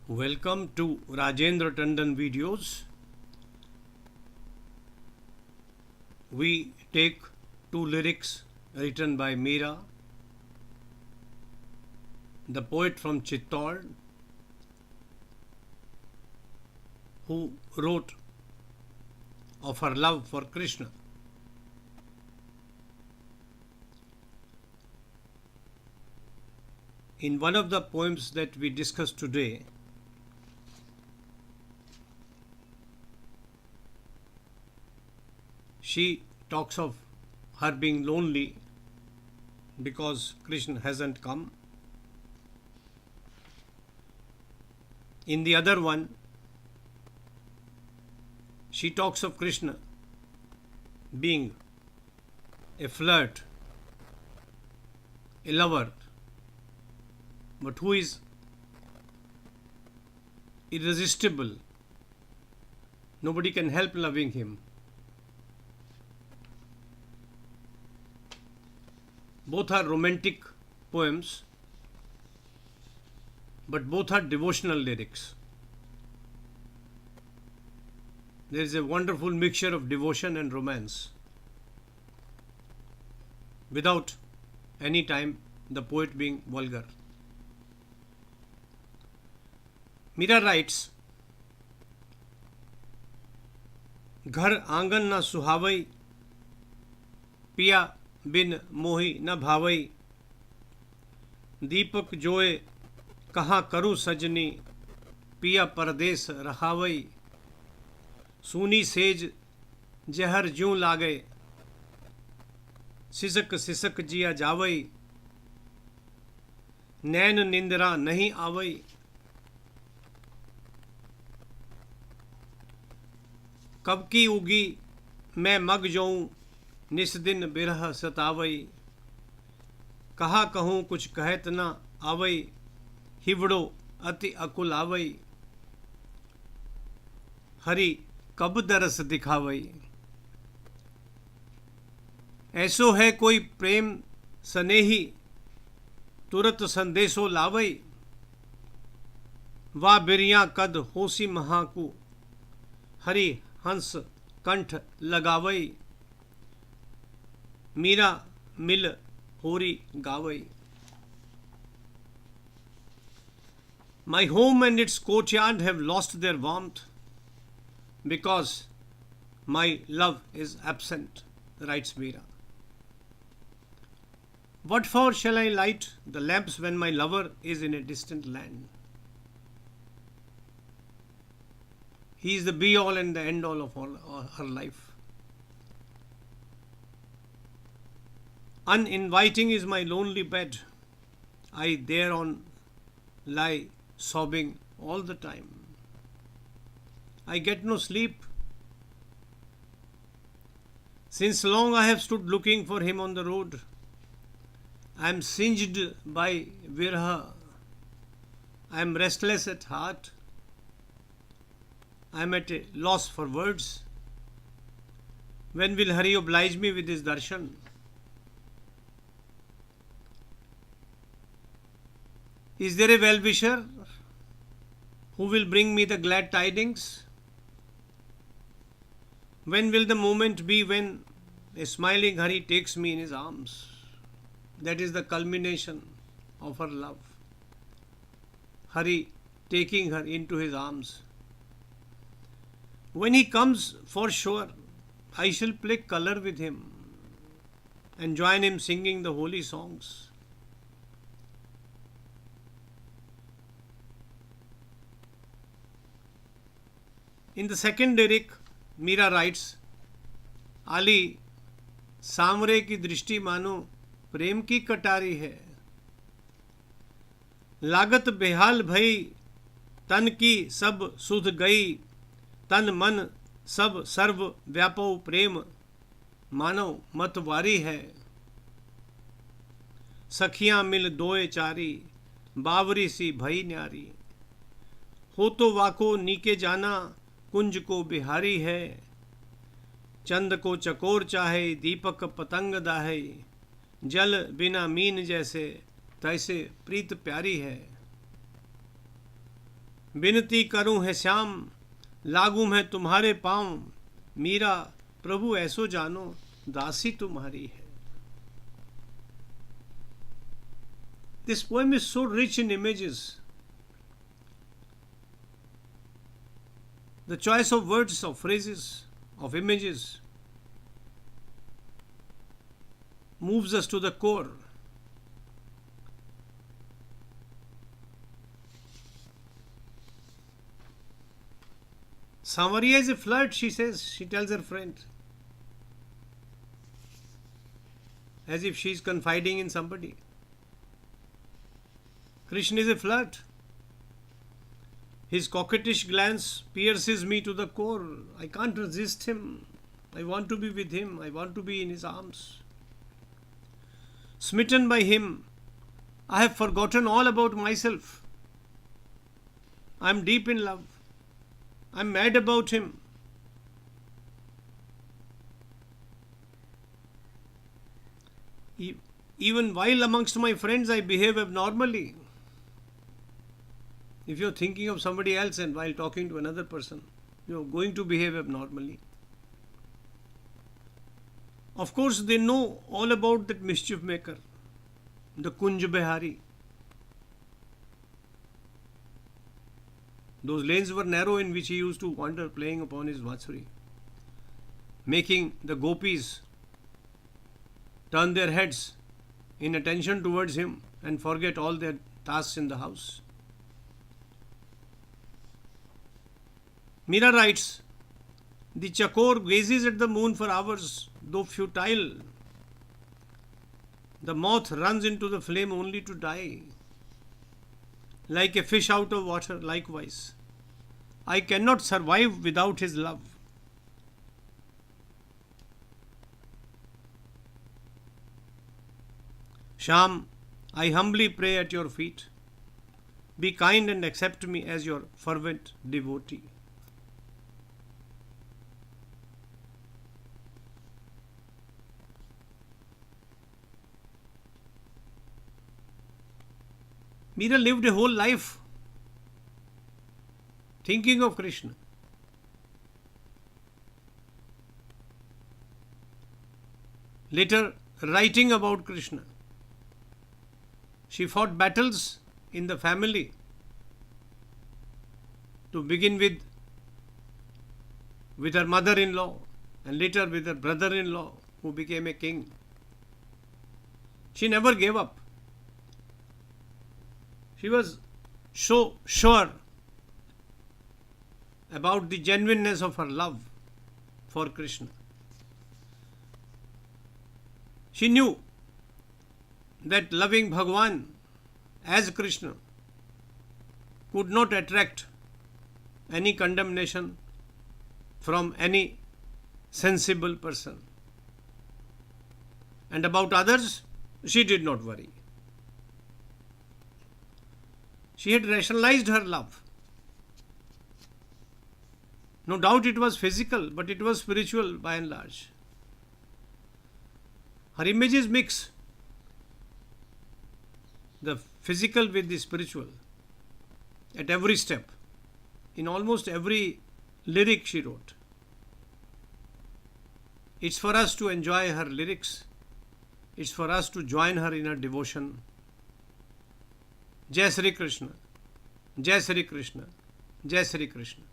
Welcome to Rajendra Tandon videos. We take two lyrics written by Meera, the poet from Chittor, who wrote of her love for Krishna. In one of the poems that we discussed today, she talks of her being lonely because Krishna hasn't come. In the other one, she talks of Krishna being a flirt, a lover, but who is irresistible. Nobody can help loving him. Both are romantic poems, but both are devotional lyrics. There is a wonderful mixture of devotion and romance, without any time the poet being vulgar. Meera writes, घर आंगन न सुहावई, पिया बिन मोही न भावई, दीपक जोए कहाँ करूँ सजनी, पिया परदेस रहावई, सूनी सेज जहर ज्यों लागे, सिसक सिसक जिया जावई, नैन निंद्रा नहीं आवई, कब की उगी मैं मग जाऊं, निस दिन बिरह सतावई, कहा कहूँ कुछ कहत न आवई, हिवड़ो अति अकुल आवई, हरि कब दरस दिखावई, ऐसो है कोई प्रेम सनेही, तुरत संदेशो लावई, वा बिरिया कद होसी महाकु, हरि हंस कंठ लगावई, मीरा मिल होरी गावई. My home and its courtyard have lost their warmth because my love is absent, writes Meera. What for shall I light the lamps when my lover is in a distant land? He is the be-all and the end-all of all her life. Uninviting is my lonely bed. I thereon lie sobbing all the time. I get no sleep. Since long I have stood looking for him on the road. I am singed by virha. I am restless at heart. I am at a loss for words. When will Hari oblige me with his darshan? Is there a well-wisher who will bring me the glad tidings? When will the moment be when a smiling Hari takes me in his arms? That is the culmination of her love. Hari taking her into his arms. When he comes, for sure, I shall play color with him and join him singing the holy songs. In the second lyric, Meera writes, आली सांवरे की दृष्टि मानो प्रेम की कटारी है, लागत बेहाल भई, तन की सब सुध गई, तन मन सब सर्व व्यापो प्रेम, मानव मतवारी है, सखियां मिल दोए चारी, बावरी सी भई न्यारी, हो तो वाको नीके जाना, कुंज को बिहारी है, चंद को चकोर चाहे, दीपक पतंग दाहे, जल बिना मीन जैसे, तैसे प्रीत प्यारी है. विनती करूं है श्याम, लागू मैं तुम्हारे पाँव, मीरा प्रभु ऐसो जानो, दासी तुम्हारी है. This poem is so rich in images. The choice of words, of phrases, of images moves us to the core. Samaria is a flirt, she says, she tells her friend, as if she is confiding in somebody. Krishna is a flirt. His coquettish glance pierces me to the core. I can't resist him. I want to be with him. I want to be in his arms. Smitten by him, I have forgotten all about myself. I am deep in love. I am mad about him. Even while amongst my friends, I behave abnormally. If you're thinking of somebody else and while talking to another person, you're going to behave abnormally. Of course, they know all about that mischief maker, the Kunj Behari. Those lanes were narrow in which he used to wander playing upon his Vatsuri, making the gopis turn their heads in attention towards him and forget all their tasks in the house. Meera writes, the chakor gazes at the moon for hours, though futile. The moth runs into the flame only to die. Like a fish out of water, likewise. I cannot survive without his love. Sham, I humbly pray at your feet. Be kind and accept me as your fervent devotee. Meera lived a whole life thinking of Krishna. Later, writing about Krishna. She fought battles in the family. To begin with her mother-in-law, and later with her brother-in-law, who became a king. She never gave up. She was so sure about the genuineness of her love for Krishna. She knew that loving Bhagwan as Krishna could not attract any condemnation from any sensible person. And about others, she did not worry. She had rationalized her love. No doubt it was physical, but it was spiritual by and large. Her images mix the physical with the spiritual at every step, in almost every lyric she wrote. It's for us to enjoy her lyrics. It's for us to join her in her devotion. Jai Sri Krishna, Jai Sri Krishna, Jai Sri Krishna.